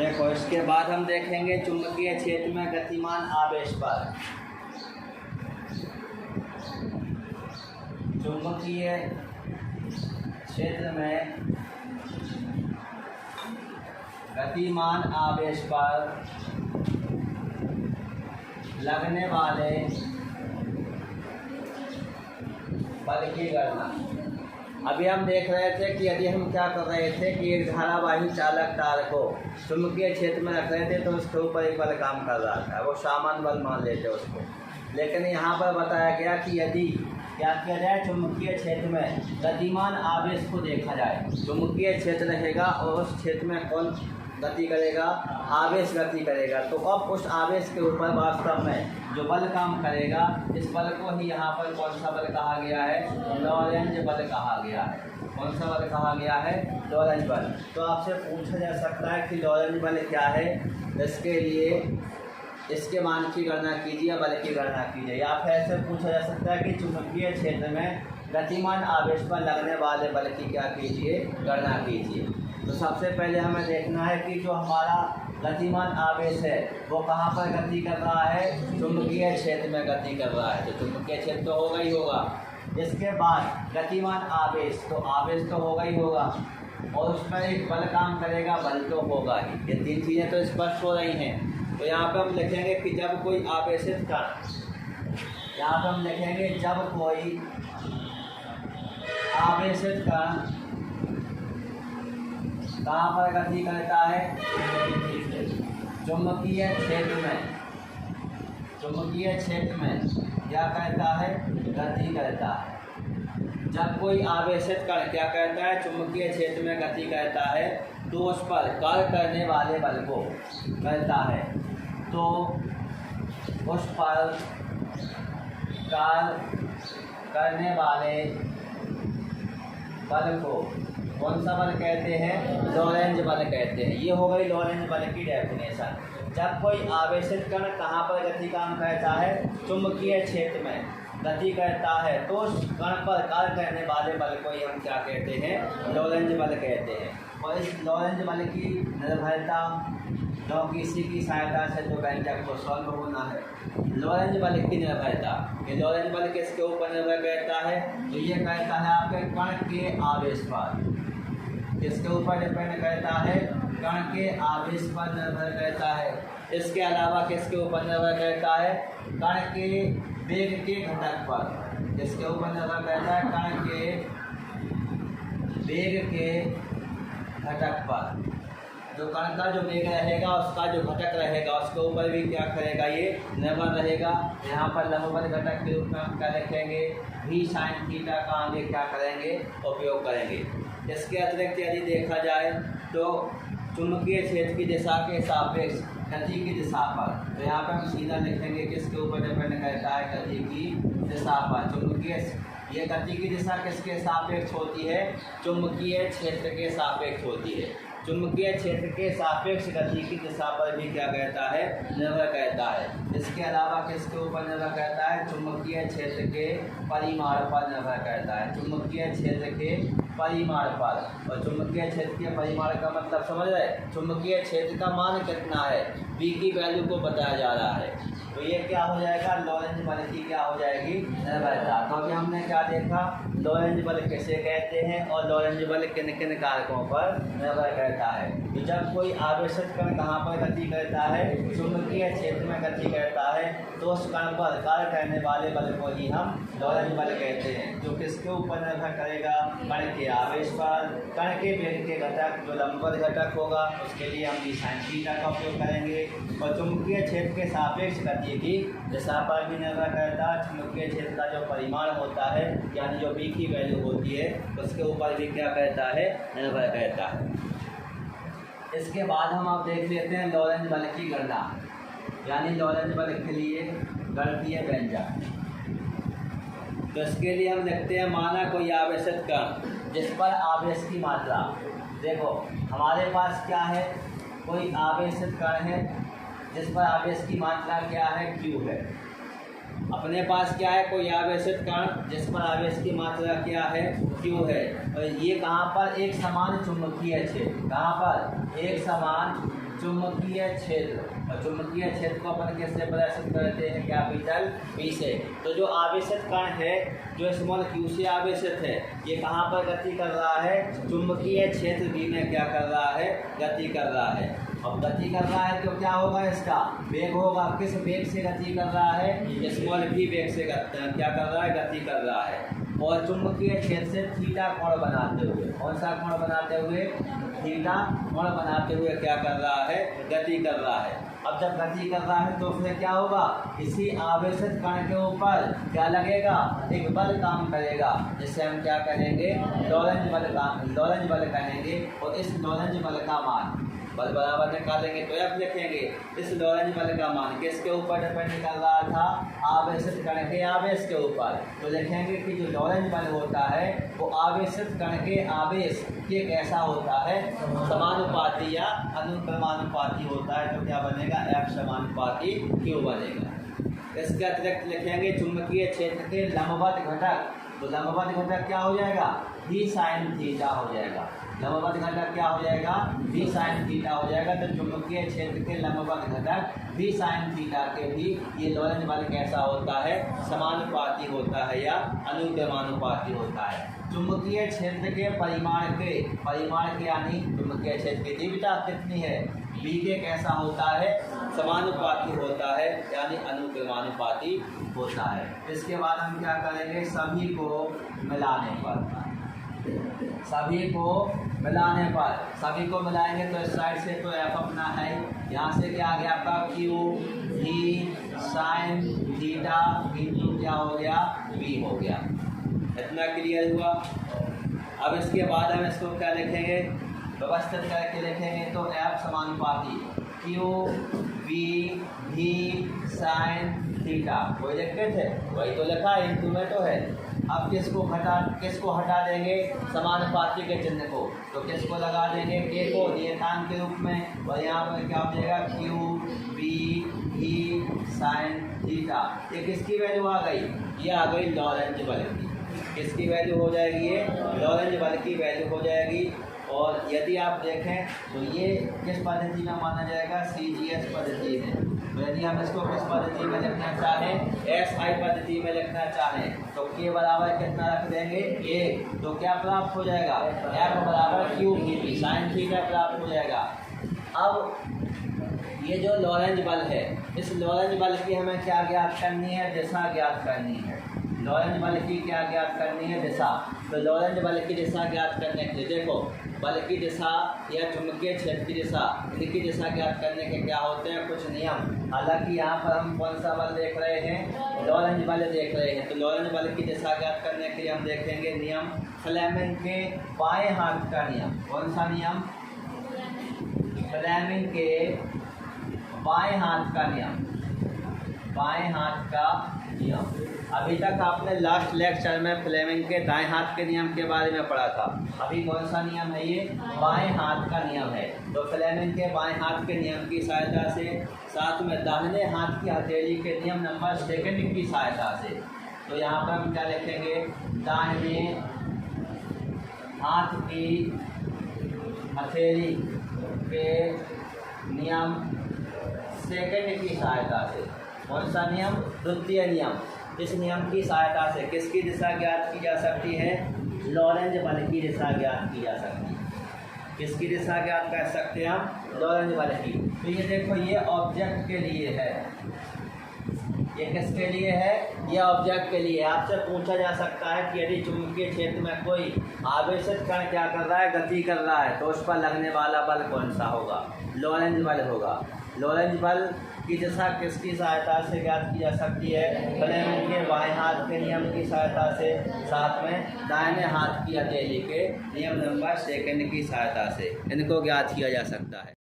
देखो इसके बाद हम देखेंगे चुंबकीय क्षेत्र में गतिमान आवेश पर। चुंबकीय क्षेत्र में गतिमान आवेश पर लगने वाले बल की गणना। अभी हम देख रहे थे कि यदि हम क्या कर रहे थे कि एक धारावाही चालक तार को चुंबकीय क्षेत्र में रख रहे थे तो उसके ऊपर एक बल काम कर रहा था, वो सामान्य बल मान लेते उसको। लेकिन यहाँ पर बताया गया कि यदि क्या किया जाए, चुंबकीय क्षेत्र में गतिमान आवेश को देखा जाए। चुंबकीय क्षेत्र रहेगा और उस क्षेत्र में कौन गति करेगा? आवेश गति करेगा। तो अब उस आवेश के ऊपर वास्तव में जो बल काम करेगा, इस बल को ही यहाँ पर कौन सा बल कहा गया है? लॉरेंज बल कहा गया है। कौन सा बल कहा गया है? लॉरेंज बल। तो आपसे पूछा जा सकता है कि लॉरेंज बल क्या है? इसके लिए इसके मान की गणना कीजिए, बल की गणना कीजिए। या फिर ऐसे पूछा जा सकता है कि चुंबकीय क्षेत्र में गतिमान आवेश पर लगने वाले बल की क्या कीजिए? गणना कीजिए। तो सबसे पहले हमें देखना है कि जो हमारा गतिमान आवेश है वो कहाँ पर गति कर रहा है? चुंबकीय क्षेत्र में गति कर रहा है। तो चुंबकीय क्षेत्र तो होगा ही होगा। इसके बाद गतिमान आवेश, तो आवेश तो होगा ही होगा और उस पर एक बल काम करेगा, बल तो होगा ही। ये तीन चीज़ें तो स्पष्ट हो रही हैं। तो यहाँ पर हम लिखेंगे कि जब कोई आवेशित कण, यहाँ पर हम लिखेंगे जब कोई आवेशित कण कहाँ पर गति करता है? चुंबकीय क्षेत्र में। चुंबकीय क्षेत्र में क्या करता है? गति करता है। जब कोई आवेशित कण क्या करता है? चुंबकीय क्षेत्र में गति करता है, तो उस पर कार्य करने वाले बल को करता है। तो उस पर कार्य करने वाले बल को कौन सा बल कहते हैं? लॉरेंज बल कहते हैं। ये हो गई लॉरेंज बल की डेफिनेशन। जब कोई आवेशित कण कहाँ पर गति काम करता है? चुंबकीय क्षेत्र में गति करता है, तो उस कण पर कार्य करने वाले बल को ही हम क्या कहते हैं? लॉरेंज बल कहते हैं। और इस लॉरेंज बल की निर्भरता, क्योंकि इसी की सहायता से जो व्यंजक को सॉल्व होना है, लॉरेंज बल की निर्भरता। ये लॉरेंज बल किसके ऊपर निर्भर करता है? तो ये कहता है आपके कण के आवेश पर। किसके ऊपर डिपेंड करता है? कण के आवेश पर निर्भर करता है। इसके अलावा किसके ऊपर निर्भर करता है? कण के वेग के घटक पर। किसके ऊपर निर्भर करता है? कण के वेग के घटक पर। जो कण का जो वेग रहेगा, उसका जो घटक रहेगा, उसके ऊपर भी क्या करेगा? ये निर्भर रहेगा। यहाँ पर लंबवत घटक के रूप में हम क्या लिखेंगे? v sin थीटा का आगे क्या करेंगे? उपयोग करेंगे। इसके अतिरिक्त यदि देखा जाए तो चुंबकीय क्षेत्र की दिशा के सापेक्ष गति की दिशा पर, तो यहाँ पर हम सीधा लिखेंगे किसके ऊपर डिपेंड करता है? गति की दिशा पर। चुंबकीय ये गति की दिशा किसके सापेक्ष होती है? चुंबकीय क्षेत्र के सापेक्ष होती है। चुंबकीय क्षेत्र के सापेक्ष गति की दिशा पर भी क्या कहता है? निर्भर करता है। इसके अलावा किसके ऊपर निर्भर करता है? चुंबकीय क्षेत्र के परिमाण पर निर्भर करता है। चुंबकीय क्षेत्र के परिमाण पर। और चुंबकीय क्षेत्र के परिमाण का मतलब समझ रहे? चुंबकीय क्षेत्र का मान कितना है, v की वैल्यू को बताया जा रहा है। तो ये क्या हो जाएगा? लॉरेंज बल की क्या हो जाएगी? निर्भरता। तो अभी हमने क्या देखा? लॉरेंज बल किसे कहते हैं और लॉरेंज बल किन किन कारकों पर निर्भर करता है। तो जब कोई आवेशित कण कहाँ पर गति करता है? चुंबकीय क्षेत्र में गति करता है, तो उस कण पर कार्य करने वाले बल को ही हम लॉरेंज बल कहते हैं। जो किसके ऊपर निर्भर करेगा? कण के आवेश पर। कण के वेग के घटक जो लंबवत घटक होगा, उसके लिए हम v sin थीटा का उपयोग करेंगे। और चुंबकीय क्षेत्र के सापेक्ष गति की दिशा पर भी निर्भर करता है। चुंबकीय क्षेत्र का जो परिमाण होता है, यानी जो v की वैल्यू होती है, उसके ऊपर भी क्या करता है? निर्भर करता है। इसके बाद हम आप देख लेते हैं लॉरेंज बल की गणना, यानी लॉरेंज बल के लिए गणितीय व्यंजक। तो इसके लिए हम लिखते हैं, माना कोई आवेशित कण जिस पर आवेश की मात्रा, देखो हमारे पास क्या है? कोई आवेशित कण है जिस पर आवेश की मात्रा क्या है? q है। अपने पास क्या है? कोई आवेशित कण जिस पर आवेश की मात्रा क्या है? q है। और ये कहाँ पर? एक समान चुंबकीय क्षेत्र। कहाँ पर? एक समान चुंबकीय क्षेत्र, और चुंबकीय क्षेत्र को अपन कैसे प्रदर्शित करते हैं, कैपिटल बी से। तो जो आवेशित कण है, जो स्मॉल क्यू से आवेशित है, ये कहाँ पर गति कर रहा है, चुंबकीय क्षेत्र बी में क्या कर रहा है, गति कर रहा है। अब गति कर रहा है तो क्या होगा, इसका वेग होगा। किस वेग से गति कर रहा है, स्मॉल भी वेग से क्या कर रहा है, गति कर रहा है। और चुंबकीय क्षेत्र से थीटा कोण बनाते हुए, कौन सा कोण बनाते हुए, थीटा कोण बनाते हुए क्या कर रहा है, गति कर रहा है। अब जब गति कर रहा है तो उसमें क्या होगा, इसी आवेशित कण के ऊपर क्या लगेगा, एक बल काम करेगा, जिससे हम क्या कहेंगे, लॉरेंज बल कहेंगे। और इस लॉरेंज बल का मान बल बराबर निकालेंगे तो F लिखेंगे। इस लॉरेंज बल का मान किसके ऊपर डिपेंड कर रहा था, आवेशित कण के आवेश के ऊपर। तो लिखेंगे कि जो लॉरेंज बल होता है वो आवेशित कण के आवेश के कैसा होता है, समानुपाती या अनुक्रमानुपाती होता है। तो क्या बनेगा, F समानुपाती Q बनेगा। इसके अतिरिक्त लिखेंगे चुंबकीय क्षेत्र के लंबवत घटक। तो लंबवत घटक क्या हो जाएगा, v sin थीटा हो जाएगा। लंबवत घटक क्या हो जाएगा, v sin थीटा हो जाएगा। तो चुंबकीय क्षेत्र के लंबवत घटक v sin थीटा के भी ये लॉरेंज बल कैसा होता है, समानुपाती होता है या अनुक्रमानुपाती होता है। चुंबकीय क्षेत्र के परिमाण के यानी चुंबकीय क्षेत्र की तीव्रता कितनी है, v के कैसा होता है, समानुपाती होता है यानी अनुक्रमानुपाती होता है। इसके बाद हम क्या करेंगे, सभी को मिलाएंगे तो इस साइड से तो F अपना है, यहाँ से क्या आ गया आपका Q v sin theta into क्या हो गया, v हो गया। इतना क्लियर हुआ। अब इसके बाद हम इसको क्या लिखेंगे, व्यवस्थित करके लिखेंगे तो F समानुपाती Q v sin थीटा, वही लिखते थे, वही तो लिखा है, इंटू में तो है। अब किसको हटा देंगे, समानुपाती के चिन्ह को, तो किसको लगा देंगे, k को नियतांक के रूप में। और यहाँ पर क्या हो जाएगा, Q v sin थीटा। ये किसकी वैल्यू आ गई, ये आ गई लॉरेंज बल की। किसकी वैल्यू हो जाएगी, ये लॉरेंज बल की वैल्यू हो जाएगी। और यदि आप देखें तो ये किस पद्धति में माना जाएगा, CGS पद्धति में। तो यदि हम इसको किस पद्धति में लिखना चाहें, SI पद्धति में लिखना चाहें तो K बराबर कितना रख देंगे, 1। तो क्या प्राप्त हो जाएगा, F बराबर Q sin थीटा प्राप्त हो जाएगा। अब ये जो लॉरेंज बल है, इस लॉरेंज बल की हमें क्या ज्ञात करनी है, दिशा ज्ञात करनी है। लॉरेंज बल की क्या ज्ञात करनी है, दिशा। तो लॉरेंज बल की दिशा ज्ञात करने के लिए देखो, बल की दिशा या चुंबकीय क्षेत्र की दिशा, इनकी दिशा ज्ञात करने के क्या होते हैं, कुछ नियम। हालांकि यहाँ पर हम कौन सा बल देख रहे हैं, लॉरेंज बल देख रहे हैं। तो लॉरेंज बल की दिशा ज्ञात करने के लिए हम देखेंगे नियम फ्लेमिंग के बाएं हाथ का नियम। कौन सा नियम, फ्लेमिंग के बाएं हाथ का नियम, बाएं हाथ का नियम। अभी तक आपने लास्ट लेक्चर में फ्लेमिंग के दाएं हाथ के नियम के बारे में पढ़ा था। अभी कौन सा नियम है, ये बाएं हाथ का नियम है। तो फ्लेमिंग के बाएं हाथ के नियम की सहायता से, साथ में दाहिने हाथ की हथेली के नियम नंबर 2 की सहायता से, तो यहाँ पर हम क्या लिखेंगे, दाहिने हाथ की हथेली के नियम 2 की सहायता से। कौन सा नियम, द्वितीय नियम। इस नियम की सहायता से किसकी दिशा ज्ञात की जा सकती है, लॉरेंज बल की दिशा ज्ञात की जा सकती है। किसकी दिशा ज्ञात कर सकते हैं हम, लॉरेंज बल की। तो ये देखो, ये ऑब्जेक्ट के लिए है, ये किसके लिए है, ये ऑब्जेक्ट के लिए। आपसे पूछा जा सकता है कि यदि चुंबकीय क्षेत्र में कोई आवेशित कण क्या कर रहा है, गति कर रहा है, तो उस पर लगने वाला बल कौन सा होगा, लॉरेंज बल होगा। लॉरेंज बल की दिशा किसकी सहायता से ज्ञात की जा सकती है, फ्लेमिंग के बाएं हाथ के नियम की सहायता से, साथ में दाहिने हाथ की हथेली के नियम नंबर 2 की सहायता से इनको ज्ञात किया जा सकता है।